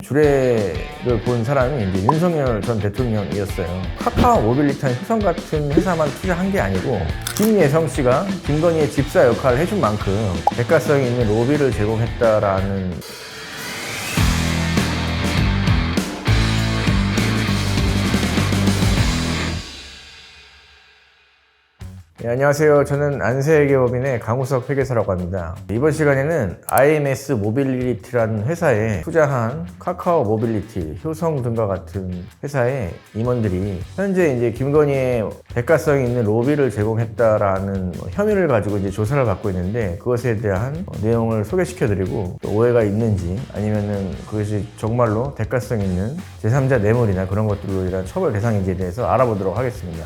주례를 본 사람이 이제 윤석열 전 대통령이었어요. 카카오 모빌리티나 효성 같은 회사만 투자한 게 아니고 김예성 씨가 김건희의 집사 역할을 해준 만큼 대가성이 있는 로비를 제공했다라는. 네, 안녕하세요. 저는 안세계법인의 강우석 회계사라고 합니다. 이번 시간에는 IMS 모빌리티라는 회사에 투자한 카카오 모빌리티, 효성 등과 같은 회사의 임원들이 현재 이제 김건희의 대가성이 있는 로비를 제공했다라는 혐의를 가지고 이제 조사를 받고 있는데, 그것에 대한 내용을 소개시켜드리고, 또 오해가 있는지 아니면은 그것이 정말로 대가성 있는 제3자 뇌물이나 그런 것들로 인한 처벌 대상인지에 대해서 알아보도록 하겠습니다.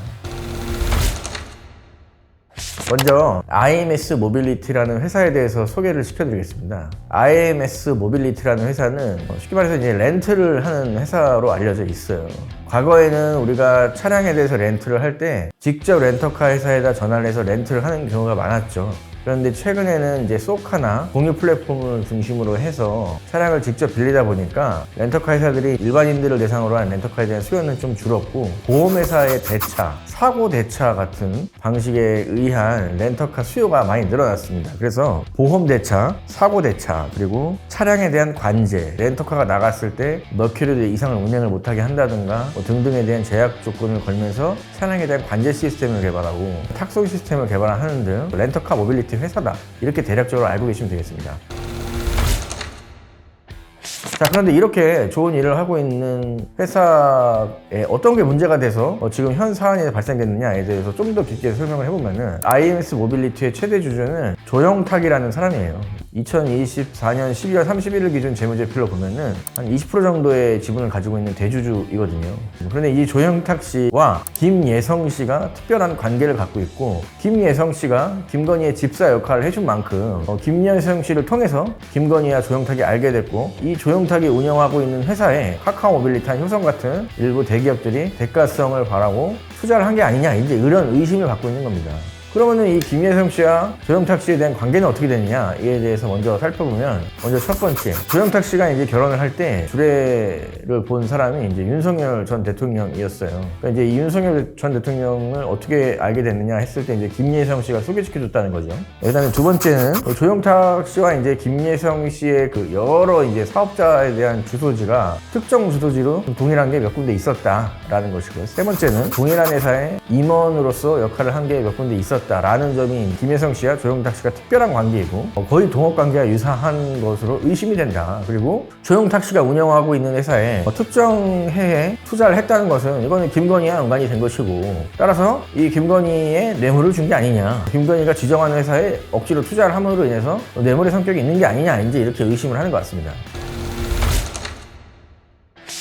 먼저 IMS 모빌리티라는 회사에 대해서 소개를 시켜드리겠습니다. IMS 모빌리티라는 회사는 쉽게 말해서 이제 렌트를 하는 회사로 알려져 있어요. 과거에는 우리가 차량에 대해서 렌트를 할 때 직접 렌터카 회사에다 전화를 해서 렌트를 하는 경우가 많았죠. 그런데 최근에는 이제 쏘카나 공유 플랫폼을 중심으로 해서 차량을 직접 빌리다 보니까 렌터카 회사들이 일반인들을 대상으로 한 렌터카에 대한 수요는 좀 줄었고, 보험회사의 대차, 사고 대차 같은 방식에 의한 렌터카 수요가 많이 늘어났습니다. 그래서 보험 대차, 사고 대차, 그리고 차량에 대한 관제, 렌터카가 나갔을 때 몇 킬로미터 이상을 운행을 못하게 한다든가 등등에 대한 제약 조건을 걸면서 차량에 대한 관제 시스템을 개발하고 탁송 시스템을 개발하는 등 렌터카 모빌리티 회사다, 이렇게 대략적으로 알고 계시면 되겠습니다. 자, 그런데 이렇게 좋은 일을 하고 있는 회사에 어떤 게 문제가 돼서 지금 현 사안이 발생됐느냐에 대해서 좀 더 깊게 설명을 해보면은, IMS 모빌리티의 최대 주주는 조영탁이라는 사람이에요. 2024년 12월 31일 기준 재무제표로 보면은 한 20% 정도의 지분을 가지고 있는 대주주이거든요. 그런데 이 조영탁 씨와 김예성 씨가 특별한 관계를 갖고 있고, 김예성 씨가 김건희의 집사 역할을 해준 만큼 김예성 씨를 통해서 김건희와 조영탁이 알게 됐고, 이 조영탁이 운영하고 있는 회사에 카카오 모빌리티나 효성 같은 일부 대기업들이 대가성을 바라고 투자를 한 게 아니냐, 이제 이런 의심을 갖고 있는 겁니다. 그러면은 이 김예성 씨와 조영탁 씨에 대한 관계는 어떻게 되느냐, 이에 대해서 먼저 살펴보면, 먼저 첫 번째, 조영탁 씨가 이제 결혼을 할 때 주례를 본 사람이 이제 윤석열 전 대통령이었어요. 그러니까 이제 이 윤석열 전 대통령을 어떻게 알게 됐느냐 했을 때 이제 김예성 씨가 소개시켜줬다는 거죠. 그다음에 두 번째는 조영탁 씨와 이제 김예성 씨의 그 여러 이제 사업자에 대한 주소지가 특정 주소지로 동일한 게 몇 군데 있었다라는 것이고요. 세 번째는 동일한 회사의 임원으로서 역할을 한 게 몇 군데 있었다라는 점이 김예성 씨와 조영탁 씨가 특별한 관계이고 거의 동업 관계와 유사한 것으로 의심이 된다. 그리고 조영탁 씨가 운영하고 있는 회사에 특정 해에 투자를 했다는 것은 이거는 김건희와 연관이 된 것이고, 따라서 이 김건희의 뇌물을 준 게 아니냐, 김건희가 지정한 회사에 억지로 투자를 함으로 인해서 뇌물의 성격이 있는 게 아니냐, 이제 이렇게 의심을 하는 것 같습니다.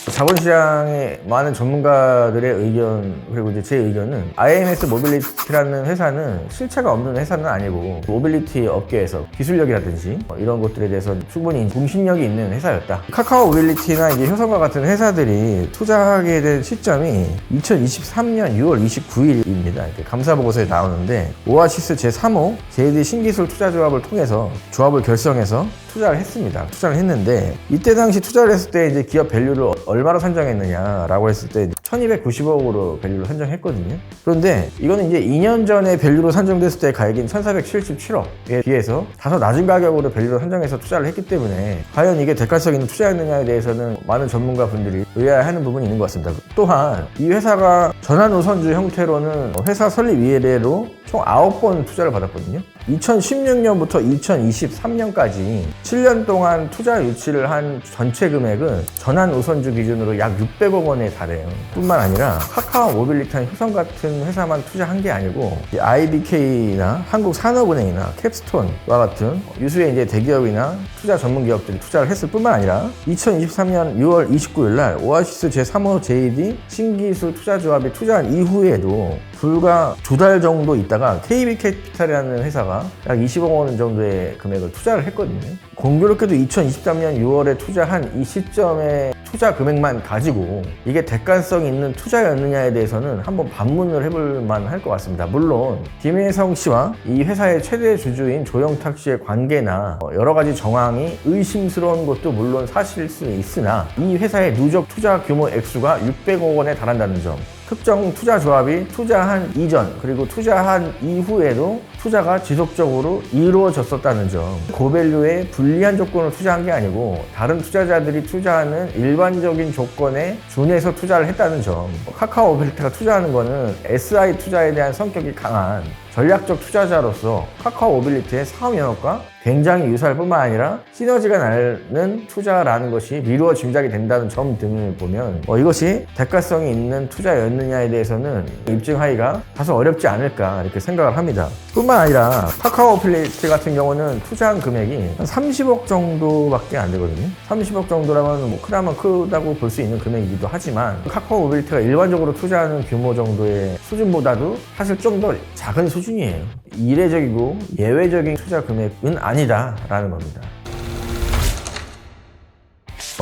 자본시장의 많은 전문가들의 의견, 그리고 이제 제 의견은, IMS 모빌리티라는 회사는 실체가 없는 회사는 아니고 모빌리티 업계에서 기술력이라든지 이런 것들에 대해서 충분히 공신력이 있는 회사였다. 카카오 모빌리티나 이제 효성과 같은 회사들이 투자하게 된 시점이 2023년 6월 29일입니다. 감사 보고서에 나오는데, 오아시스 제3호 JD 신기술 투자조합을 통해서 조합을 결성해서 투자를 했습니다. 투자를 했는데, 이때 당시 투자를 했을 때 이제 기업 밸류를 얼마로 산정했느냐라고 했을 때 1290억으로 밸류를 산정했거든요. 그런데 이거는 이제 2년 전에 밸류로 산정됐을 때 가액인 1477억에 비해서 다소 낮은 가격으로 밸류를 산정해서 투자를 했기 때문에 과연 이게 대가성 있는 투자였느냐에 대해서는 많은 전문가 분들이 의아해하는 부분이 있는 것 같습니다. 또한 이 회사가 전환우선주 형태로는 회사 설립 이래로 총 9번 투자를 받았거든요. 2016년부터 2023년까지 7년 동안 투자 유치를 한 전체 금액은 전환우선주 기준으로 약 600억 원에 달해요. 뿐만 아니라 카카오 모빌리티나 효성 같은 회사만 투자한 게 아니고 IBK나 한국산업은행이나 캡스톤과 같은 유수의 이제 대기업이나 투자 전문 기업들이 투자를 했을 뿐만 아니라 2023년 6월 29일 날 오아시스 제3호 JD 신기술 투자조합이 투자한 이후에도 불과 2달 정도 있다가 KB캐피탈이라는 회사가 약 20억 원 정도의 금액을 투자를 했거든요. 공교롭게도 2023년 6월에 투자한 이 시점에 투자 금액만 가지고 이게 대가성 있는 투자였느냐에 대해서는 한번 반문을 해볼 만할 것 같습니다. 물론 김혜성 씨와 이 회사의 최대 주주인 조영탁 씨의 관계나 여러 가지 정황이 의심스러운 것도 물론 사실일 수는 있으나 이 회사의 누적 투자 규모 액수가 600억 원에 달한다는 점, 특정 투자 조합이 투자한 이전 그리고 투자한 이후에도 투자가 지속적으로 이루어졌었다는 점, 고밸류에 불리한 조건을 투자한 게 아니고 다른 투자자들이 투자하는 일반적인 조건에 준해서 투자를 했다는 점, 카카오 모빌리티가 투자하는 거는 SI 투자에 대한 성격이 강한 전략적 투자자로서 카카오 모빌리티의 사업 영역과 굉장히 유사할 뿐만 아니라 시너지가 나는 투자라는 것이 미루어 짐작이 된다는 점 등을 보면 이것이 대가성이 있는 투자였느냐에 대해서는 입증하기가 다소 어렵지 않을까 이렇게 생각을 합니다. 뿐만 아니라 카카오 모빌리티 같은 경우는 투자한 금액이 한 30억 정도밖에 안 되거든요. 30억 정도라면 뭐 크다면 크다고 볼 수 있는 금액이기도 하지만 카카오 모빌리티가 일반적으로 투자하는 규모 정도의 수준보다도 사실 좀 더 작은 수준이에요. 이례적이고 예외적인 투자 금액은 아니다라는 겁니다.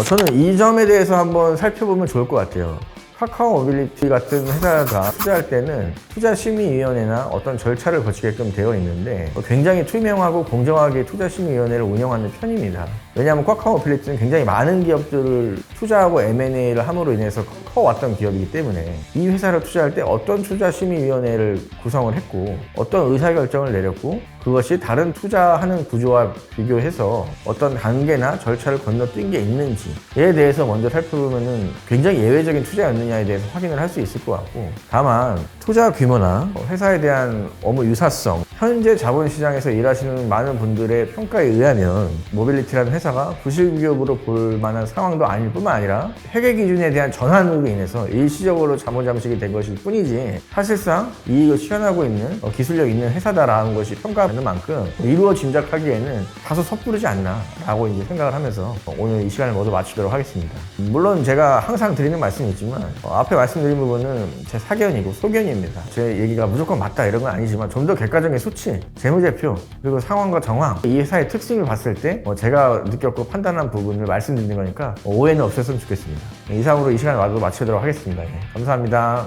저는 이 점에 대해서 한번 살펴보면 좋을 것 같아요. 카카오 모빌리티 같은 회사가 투자할 때는 투자심의위원회나 어떤 절차를 거치게끔 되어 있는데 굉장히 투명하고 공정하게 투자심의위원회를 운영하는 편입니다. 왜냐하면 카카오 모빌리티는 굉장히 많은 기업들을 투자하고 M&A를 함으로 인해서 커왔던 기업이기 때문에 이 회사를 투자할 때 어떤 투자심의위원회를 구성을 했고 어떤 의사결정을 내렸고 그것이 다른 투자하는 구조와 비교해서 어떤 단계나 절차를 건너뛴 게 있는지에 대해서 먼저 살펴보면 굉장히 예외적인 투자였느냐에 대해서 확인을 할 수 있을 것 같고, 다만 투자 규모나 회사에 대한 업무 유사성, 현재 자본시장에서 일하시는 많은 분들의 평가에 의하면 모빌리티라는 회사가 부실기업으로 볼 만한 상황도 아닐 뿐만 아니라 회계 기준에 대한 전환으로 인해서 일시적으로 자본잠식이 된 것일 뿐이지 사실상 이익을 실현하고 있는 기술력 있는 회사다라는 것이 평가받는 만큼 이루어 짐작하기에는 다소 섣부르지 않나 라고 이제 생각을 하면서 오늘 이 시간을 모두 마치도록 하겠습니다. 물론 제가 항상 드리는 말씀이지만 앞에 말씀드린 부분은 제 사견이고 소견입니다. 제 얘기가 무조건 맞다 이런 건 아니지만 좀 더 객관적인 수치, 재무제표, 그리고 상황과 정황, 이 회사의 특징을 봤을 때 제가 느꼈고 판단한 부분을 말씀드리는 거니까 오해는 없었으면 좋겠습니다. 이상으로 이 시간을 모두 마치도록 하겠습니다. 감사합니다.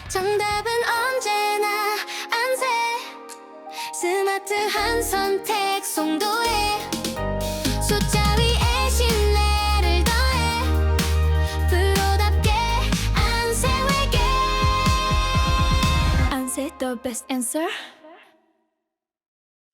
정답은 언제나 안새 스마트한 선택 송도에 숫자 위에 신뢰를 더해 프로답게 안새 외계 안새 the best answer.